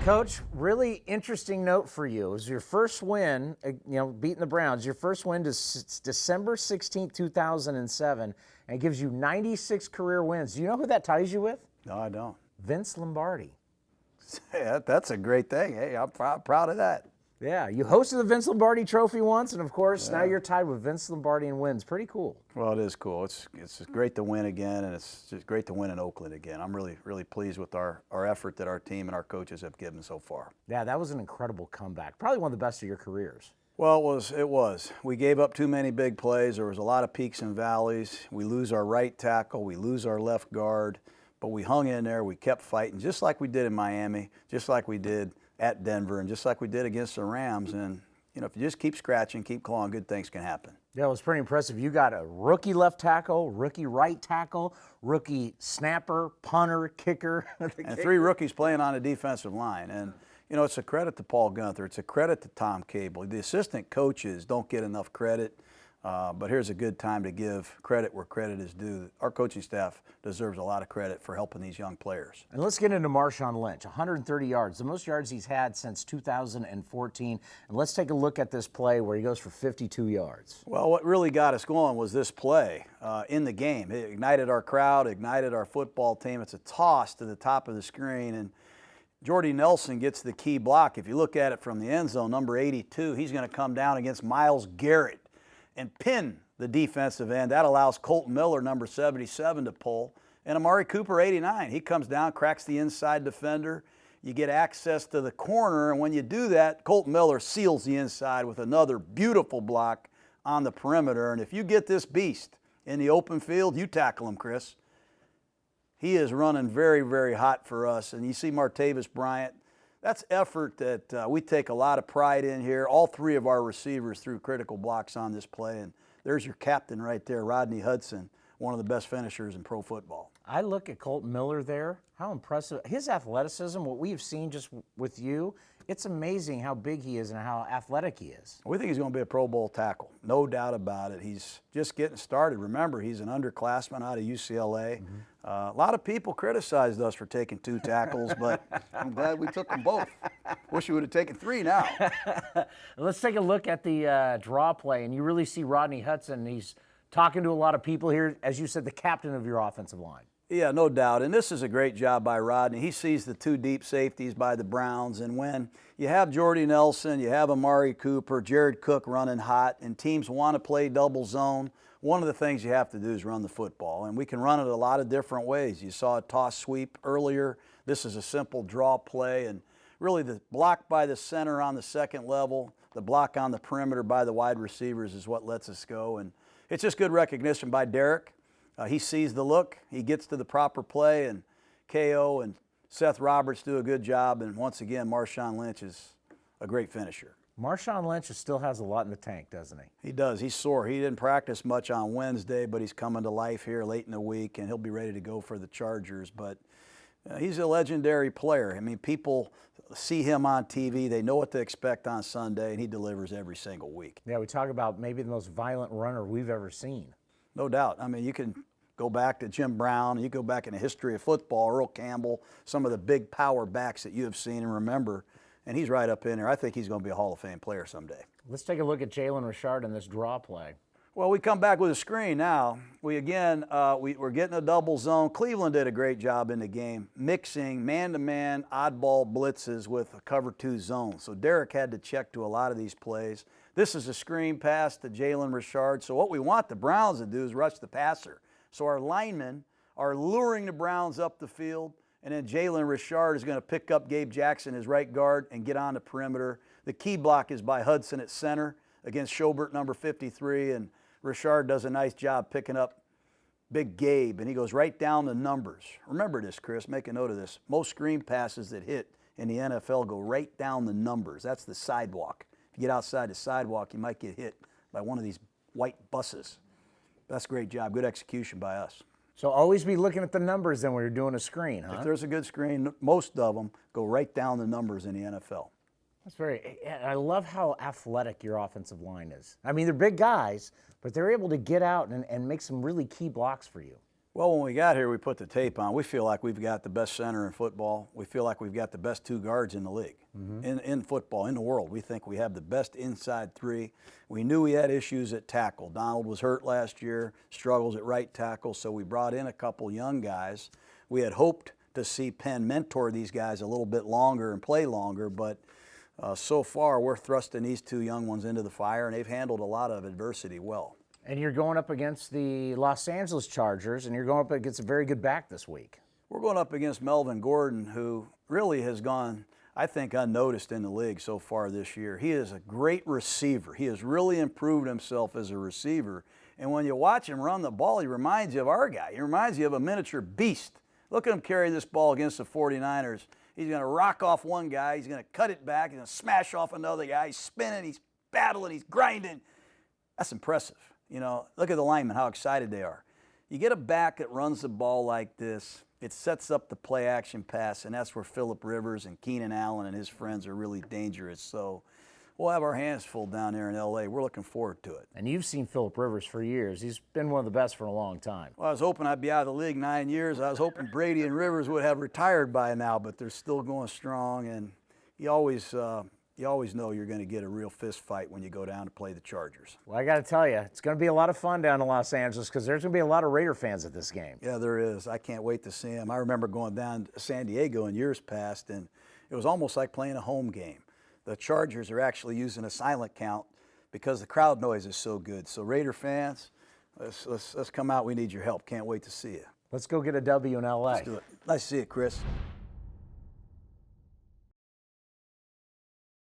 Coach, really interesting note for you. It was your first win, beating the Browns. Your first win is December 16th, 2007, and it gives you 96 career wins. Do you know who that ties you with? No, I don't. Vince Lombardi. Yeah, that's a great thing. Hey, I'm proud of that. Yeah, you hosted the Vince Lombardi Trophy once, and of course, now you're tied with Vince Lombardi in wins. Pretty cool. Well, it is cool. It's great to win again, and it's just great to win in Oakland again. I'm really pleased with our effort that our team and our coaches have given so far. Yeah, that was an incredible comeback. Probably one of the best of your careers. Well, it was. We gave up too many big plays. There was a lot of peaks and valleys. We lose our right tackle. We lose our left guard. But we hung in there. We kept fighting, just like we did in Miami, just like we did at Denver, and just like we did against the Rams. And, if you just keep scratching, keep clawing, good things can happen. Yeah, it was pretty impressive. You got a rookie left tackle, rookie right tackle, rookie snapper, punter, kicker. And 3 rookies playing on the defensive line. And, it's a credit to Paul Gunther. It's a credit to Tom Cable. The assistant coaches don't get enough credit. But here's a good time to give credit where credit is due. Our coaching staff deserves a lot of credit for helping these young players. And let's get into Marshawn Lynch, 130 yards, the most yards he's had since 2014. And let's take a look at this play where he goes for 52 yards. Well, what really got us going was this play in the game. It ignited our crowd, ignited our football team. It's a toss to the top of the screen, and Jordy Nelson gets the key block. If you look at it from the end zone, number 82, he's going to come down against Myles Garrett and pin the defensive end. That allows Colt Miller, number 77, to pull. And Amari Cooper, 89, he comes down, cracks the inside defender. You get access to the corner, and when you do that, Colt Miller seals the inside with another beautiful block on the perimeter. And if you get this beast in the open field, you tackle him, Chris. He is running very, very hot for us. And you see Martavis Bryant. That's effort that we take a lot of pride in here. All 3 of our receivers threw critical blocks on this play, and there's your captain right there, Rodney Hudson, one of the best finishers in pro football. I look at Colt Miller there. How impressive. His athleticism, what we've seen just with you, it's amazing how big he is and how athletic he is. We think he's going to be a Pro Bowl tackle, no doubt about it. He's just getting started. Remember, he's an underclassman out of UCLA. Mm-hmm. A lot of people criticized us for taking 2 tackles, but I'm glad we took them both. Wish we would have taken 3 now. Let's take a look at the draw play, and you really see Rodney Hudson. He's talking to a lot of people here, as you said, the captain of your offensive line. Yeah, no doubt. And this is a great job by Rodney. He sees the 2 deep safeties by the Browns. And when you have Jordy Nelson, you have Amari Cooper, Jared Cook running hot, and teams want to play double zone, one of the things you have to do is run the football. And we can run it a lot of different ways. You saw a toss sweep earlier. This is a simple draw play. And really the block by the center on the second level, the block on the perimeter by the wide receivers is what lets us go. And it's just good recognition by Derek. He sees the look, he gets to the proper play, and KO and Seth Roberts do a good job. And once again, Marshawn Lynch is a great finisher. Marshawn Lynch still has a lot in the tank, doesn't he? He does. He's sore. He didn't practice much on Wednesday, but he's coming to life here late in the week, and he'll be ready to go for the Chargers. But he's a legendary player. I mean, people see him on TV. They know what to expect on Sunday, and he delivers every single week. Yeah, we talk about maybe the most violent runner we've ever seen. No doubt. I mean, you can go back to Jim Brown, you go back in the history of football, Earl Campbell, some of the big power backs that you have seen and remember, and he's right up in there. I think he's going to be a Hall of Fame player someday. Let's take a look at Jalen Richard in this draw play. Well, we come back with a screen now. We're getting a double zone. Cleveland did a great job in the game, mixing man-to-man oddball blitzes with a cover 2 zone. So Derek had to check to a lot of these plays. This is a screen pass to Jalen Richard. So what we want the Browns to do is rush the passer. So our linemen are luring the Browns up the field, and then Jalen Richard is going to pick up Gabe Jackson, his right guard, and get on the perimeter. The key block is by Hudson at center against Schobert, number 53, and Richard does a nice job picking up Big Gabe, and he goes right down the numbers. Remember this, Chris. Make a note of this. Most screen passes that hit in the NFL go right down the numbers. That's the sidewalk. If you get outside the sidewalk, you might get hit by one of these white buses. That's a great job. Good execution by us. So always be looking at the numbers then when you're doing a screen, huh? If there's a good screen, most of them go right down the numbers in the NFL. That's I love how athletic your offensive line is. I mean, they're big guys, but they're able to get out and make some really key blocks for you. Well, when we got here, we put the tape on. We feel like we've got the best center in football. We feel like we've got the best 2 guards in the league, in football, in the world. We think we have the best inside 3. We knew we had issues at tackle. Donald was hurt last year, struggles at right tackle, so we brought in a couple young guys. We had hoped to see Penn mentor these guys a little bit longer and play longer, but so far we're thrusting these 2 young ones into the fire, and they've handled a lot of adversity well. And you're going up against the Los Angeles Chargers, and you're going up against a very good back this week. We're going up against Melvin Gordon, who really has gone, I think, unnoticed in the league so far this year. He is a great receiver. He has really improved himself as a receiver. And when you watch him run the ball, he reminds you of our guy. He reminds you of a miniature beast. Look at him carry this ball against the 49ers. He's going to rock off one guy. He's going to cut it back. He's going to smash off another guy. He's spinning. He's battling. He's grinding. That's impressive. You know, look at the linemen, how excited they are. You get a back that runs the ball like this, it sets up the play action pass, and that's where Phillip Rivers and Keenan Allen and his friends are really dangerous. So we'll have our hands full down there in L.A. We're looking forward to it. And you've seen Phillip Rivers for years. He's been one of the best for a long time. Well, I was hoping I'd be out of the league 9 years. I was hoping Brady and Rivers would have retired by now, but they're still going strong, and you always know you're going to get a real fist fight when you go down to play the Chargers. Well, I got to tell you, it's going to be a lot of fun down in Los Angeles because there's going to be a lot of Raider fans at this game. Yeah, there is. I can't wait to see them. I remember going down to San Diego in years past, and it was almost like playing a home game. The Chargers are actually using a silent count because the crowd noise is so good. So Raider fans, let's come out. We need your help. Can't wait to see you. Let's go get a W in L.A. Let's do it. Nice to see you, Chris.